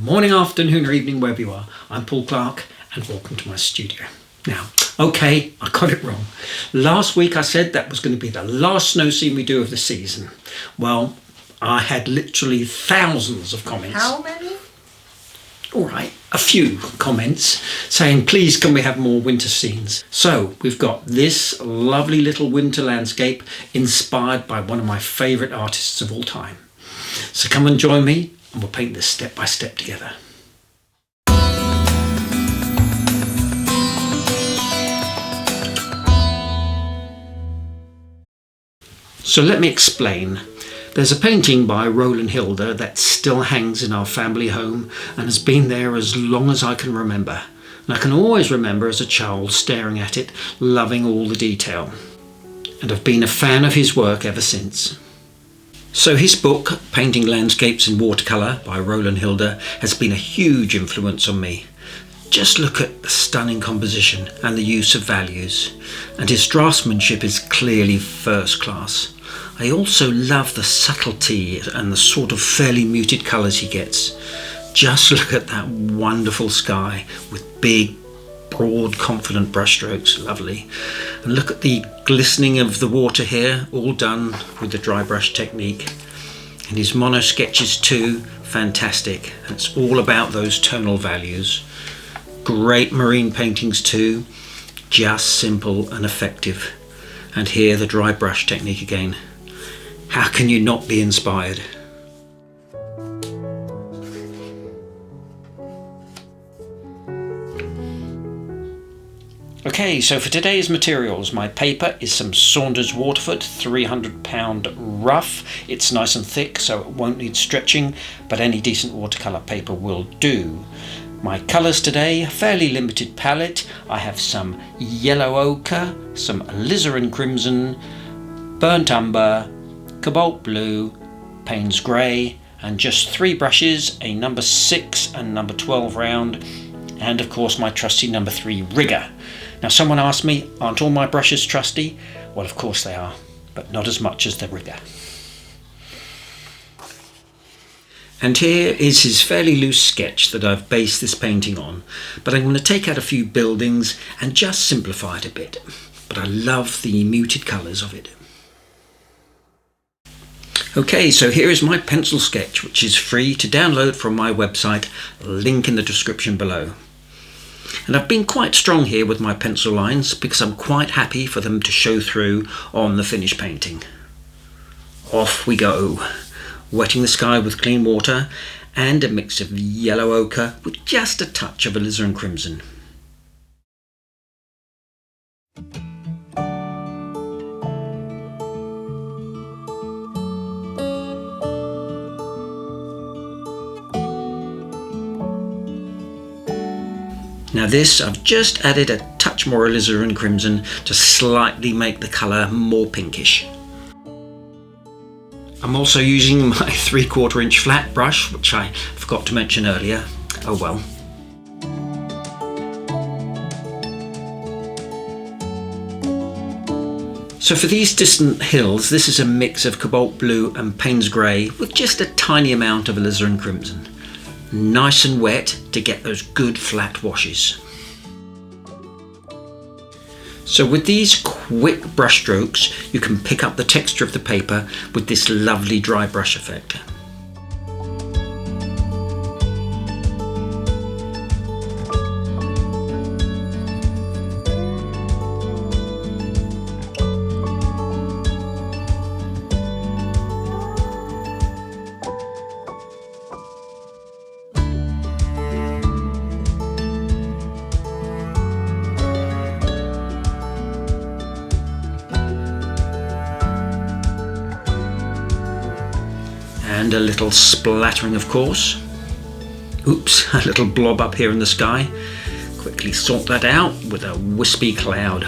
Morning, afternoon or evening, wherever you are. I'm Paul Clark and welcome to my studio. Now, okay, I got it wrong. Last week I said that was going to be the last snow scene we do of the season. Well, I had literally thousands of comments. How many? All right, a few comments saying, please can we have more winter scenes? So we've got this lovely little winter landscape inspired by one of my favourite artists of all time. So come and join me and we'll paint this step by step together. So let me explain. There's a painting by Rowland Hilder that still hangs in our family home and has been there as long as I can remember. And I can always remember as a child staring at it, loving all the detail. And I've been a fan of his work ever since. So his book, Painting Landscapes in Watercolour by Rowland Hilder, has been a huge influence on me. Just look at the stunning composition and the use of values. And his draftsmanship is clearly first class. I also love the subtlety and the sort of fairly muted colours he gets. Just look at that wonderful sky with big, broad, confident brushstrokes, lovely. And look at the glistening of the water here, all done with the dry brush technique. And his mono sketches too, fantastic. And it's all about those tonal values. Great marine paintings too, just simple and effective. And here the dry brush technique again. How can you not be inspired? Okay, so for today's materials, my paper is some Saunders Waterford 300-pound rough. It's nice and thick, so it won't need stretching, but any decent watercolour paper will do. My colours today, a fairly limited palette. I have some yellow ochre, some alizarin crimson, burnt umber, cobalt blue, Payne's grey, and just 3 brushes, a number 6 and number 12 round, and of course my trusty number 3 rigger. Now someone asked me, aren't all my brushes trusty? Well, of course they are, but not as much as the rigger. And here is his fairly loose sketch that I've based this painting on, but I'm going to take out a few buildings and just simplify it a bit. But I love the muted colours of it. Okay, so here is my pencil sketch, which is free to download from my website, link in the description below. And I've been quite strong here with my pencil lines because I'm quite happy for them to show through on the finished painting. Off we go, wetting the sky with clean water and a mix of yellow ochre with just a touch of alizarin crimson. Now this, I've just added a touch more alizarin crimson to slightly make the colour more pinkish. I'm also using my 3/4 inch flat brush, which I forgot to mention earlier. Oh well. So for these distant hills, this is a mix of cobalt blue and Payne's grey with just a tiny amount of alizarin crimson. Nice and wet to get those good flat washes. So with these quick brush strokes, you can pick up the texture of the paper with this lovely dry brush effect. And a little splattering, of course. Oops, a little blob up here in the sky. Quickly sort that out with a wispy cloud.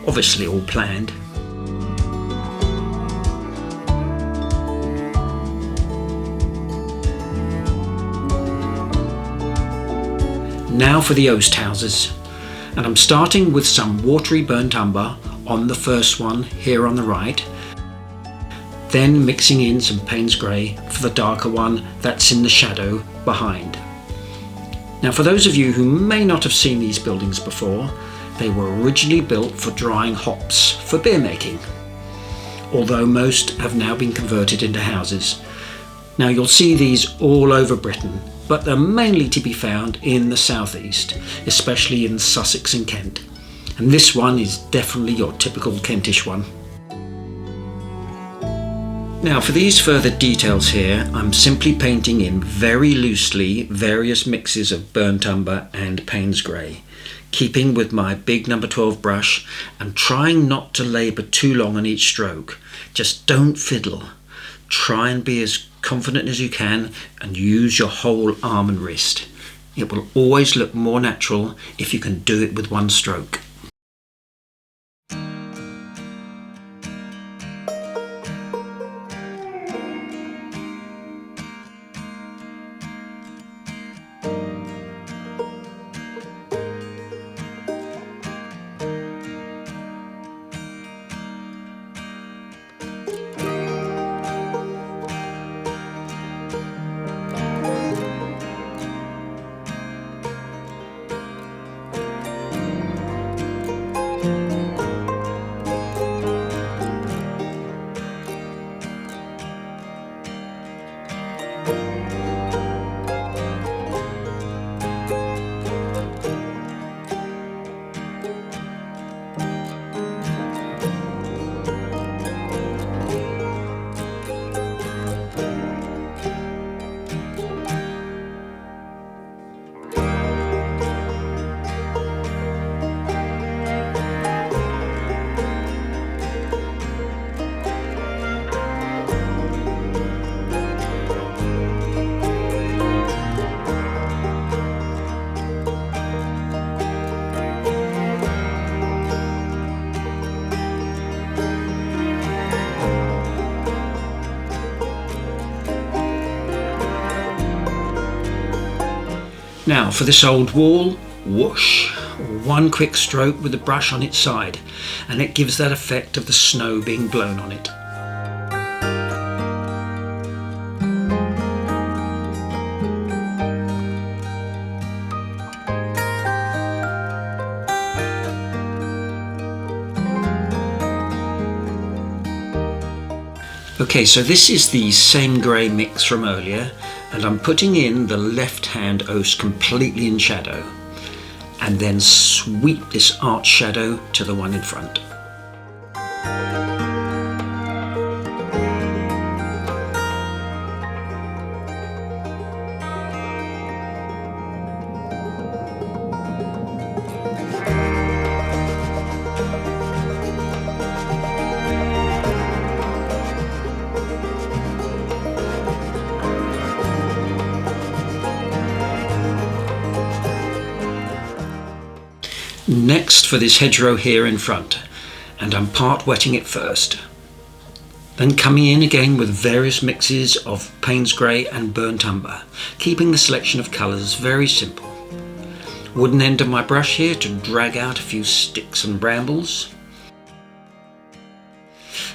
Obviously all planned. Now for the oast houses. And I'm starting with some watery burnt umber on the first one here on the right. Then mixing in some Payne's grey for the darker one that's in the shadow behind. Now, for those of you who may not have seen these buildings before, they were originally built for drying hops for beer making, although most have now been converted into houses. Now, you'll see these all over Britain, but they're mainly to be found in the southeast, especially in Sussex and Kent. And this one is definitely your typical Kentish one. Now, for these further details here, I'm simply painting in very loosely various mixes of burnt umber and Payne's grey, keeping with my big number 12 brush and trying not to labour too long on each stroke. Just don't fiddle. Try and be as confident as you can and use your whole arm and wrist. It will always look more natural if you can do it with one stroke. Now for this old wall, whoosh, one quick stroke with the brush on its side, and it gives that effect of the snow being blown on it. Okay, so this is the same grey mix from earlier, and I'm putting in the left-hand Oast completely in shadow, and then sweep this arch shadow to the one in front. Next for this hedgerow here in front, and I'm part wetting it first. Then coming in again with various mixes of Payne's grey and burnt umber, keeping the selection of colours very simple. Wooden end of my brush here to drag out a few sticks and brambles.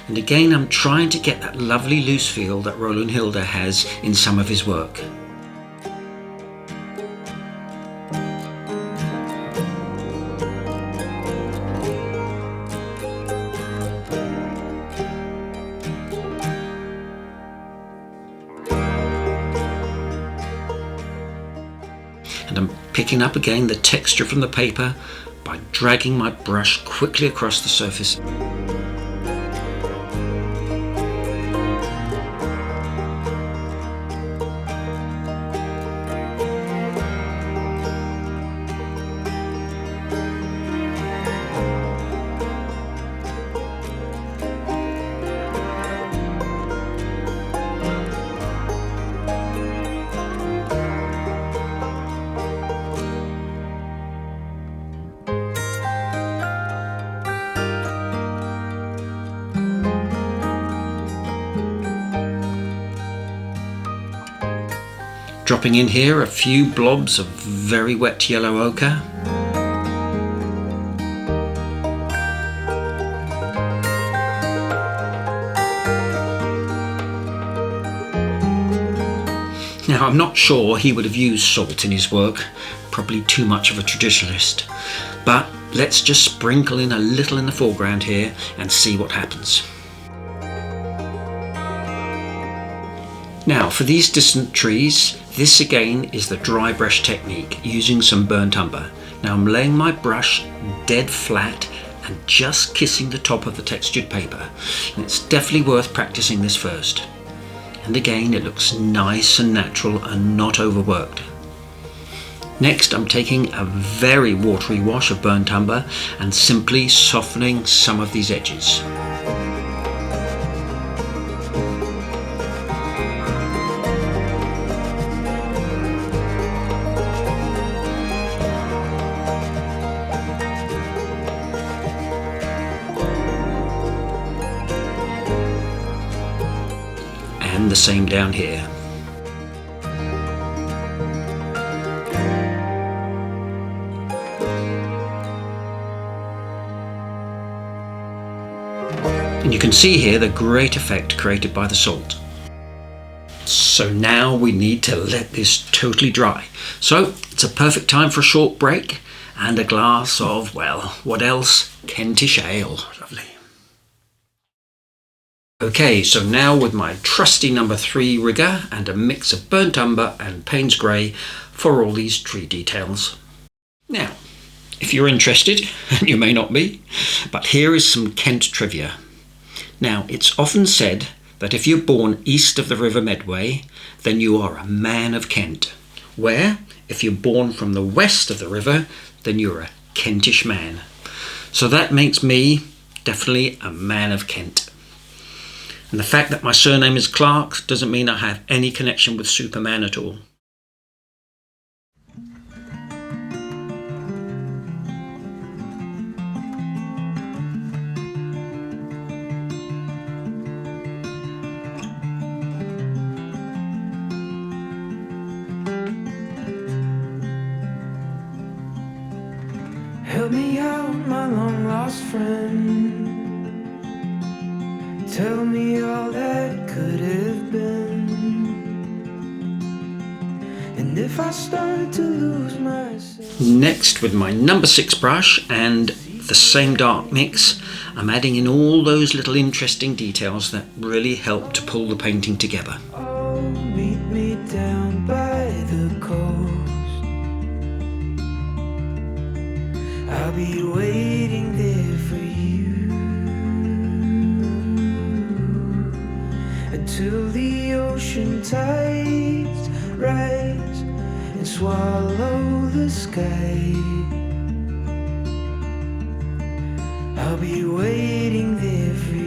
And again I'm trying to get that lovely loose feel that Rowland Hilder has in some of his work. And I'm picking up again the texture from the paper by dragging my brush quickly across the surface. Dropping in here a few blobs of very wet yellow ochre. Now Now, I'm not sure he would have used salt in his work, probably too much of a traditionalist, but let's just sprinkle in a little in the foreground here and see what happens. Now, for these distant trees, this again is the dry brush technique using some burnt umber. Now I'm laying my brush dead flat and just kissing the top of the textured paper, and it's definitely worth practicing this first. And again, it looks nice and natural and not overworked. Next, I'm taking a very watery wash of burnt umber and simply softening some of these edges. And the same down here. And you can see here the great effect created by the salt. So now we need to let this totally dry. So it's a perfect time for a short break and a glass of, well, what else? Kentish ale. Lovely. Okay, so now with my trusty No3 Rigger and a mix of burnt umber and Payne's grey for all these tree details. Now, if you're interested, and you may not be, but here is some Kent trivia. Now, it's often said that if you're born east of the River Medway, then you are a man of Kent. Where, if you're born from the west of the river, then you're a Kentish man. So that makes me definitely a man of Kent. And the fact that my surname is Clark doesn't mean I have any connection with Superman at all. Help me out, my long lost friend. Tell me all that could have been. And if I start to lose myself. Next, with my number 6 brush and the same dark mix, I'm adding in all those little interesting details that really help to pull the painting together. Oh, meet me down by the coast. I'll be waiting there for you. Till the ocean tides rise and swallow the sky. I'll be waiting there for you.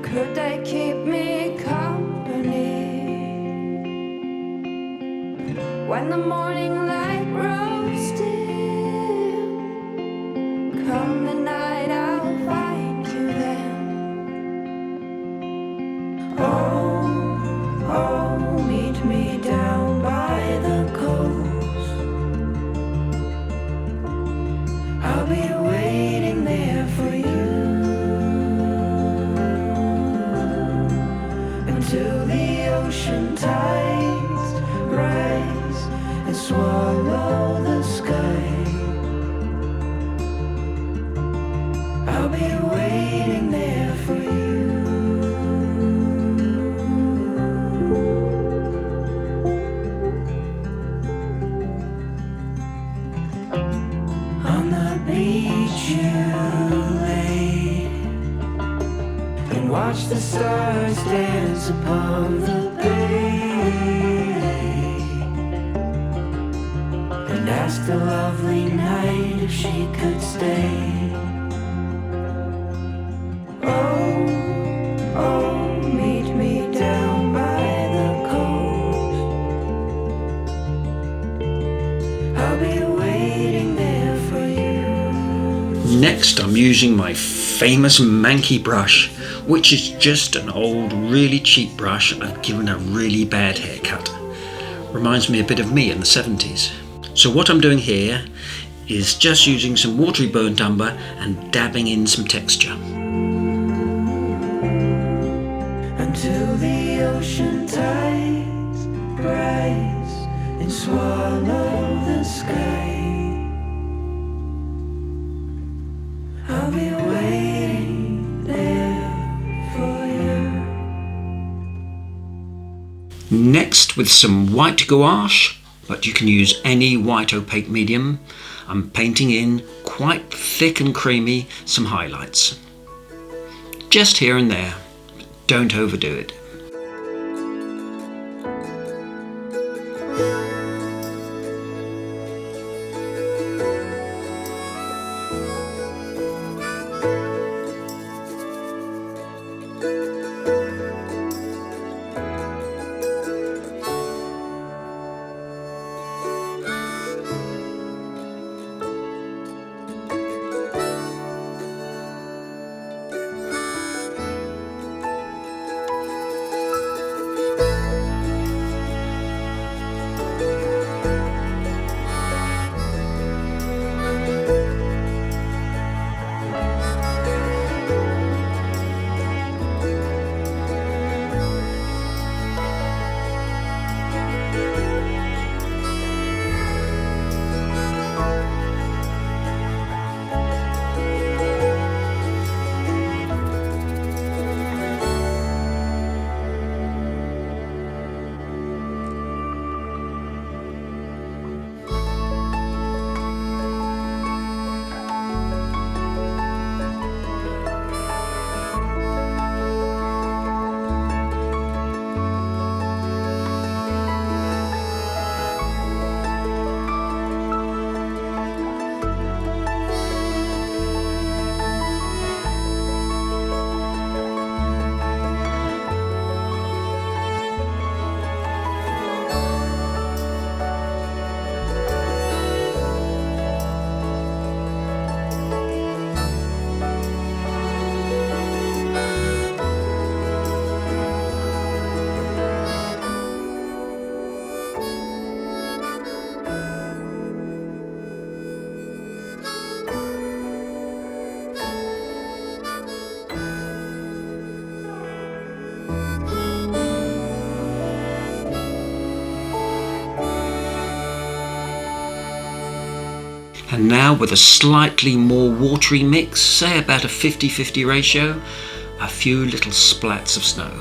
Could they keep me company when the morning light grows dim? Come the night, I'll find you then. Oh, oh, meet me down by the coast. I'll be waiting there for you. Till the ocean tides rise and swallow the sky. I'll be waiting there for you. On the beach you lay and watch the stars dance upon the bay, and asked the lovely night if she could stay. Oh, oh, meet me down by the coast. Next, I'm using my famous manky brush, which is just an old, really cheap brush I've given a really bad haircut. Reminds me a bit of me in the 70s. So what I'm doing here is just using some watery burnt umber and dabbing in some texture. Until the ocean tides rise and swallow the sky, I'll be waiting there for you. Next, with some white gouache, but you can use any white opaque medium, I'm painting in, quite thick and creamy, some highlights. Just here and there, don't overdo it. And now with a slightly more watery mix, say about a 50-50 ratio, a few little splats of snow.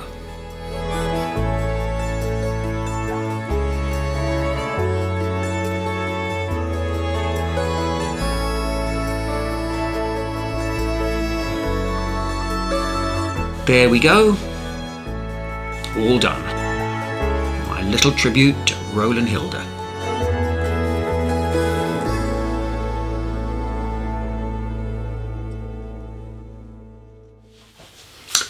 There we go, all done. My little tribute to Rowland Hilder.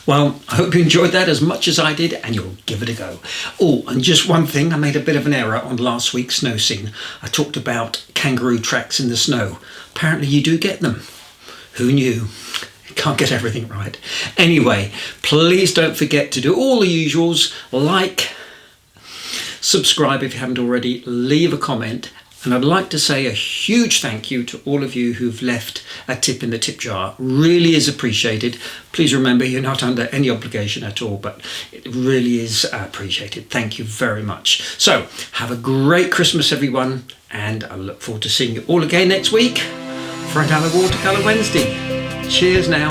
Well, I hope you enjoyed that as much as I did, and you'll give it a go. Oh, and just one thing, I made a bit of an error on last week's snow scene. I talked about kangaroo tracks in the snow. Apparently you do get them. Who knew? Can't get everything right. Anyway, please don't forget to do all the usuals, like, subscribe if you haven't already, leave a comment. And I'd like to say a huge thank you to all of you who've left a tip in the tip jar. Really is appreciated. Please remember you're not under any obligation at all, but it really is appreciated. Thank you very much. So have a great Christmas, everyone, and I look forward to seeing you all again next week for another Watercolour Wednesday. Cheers now.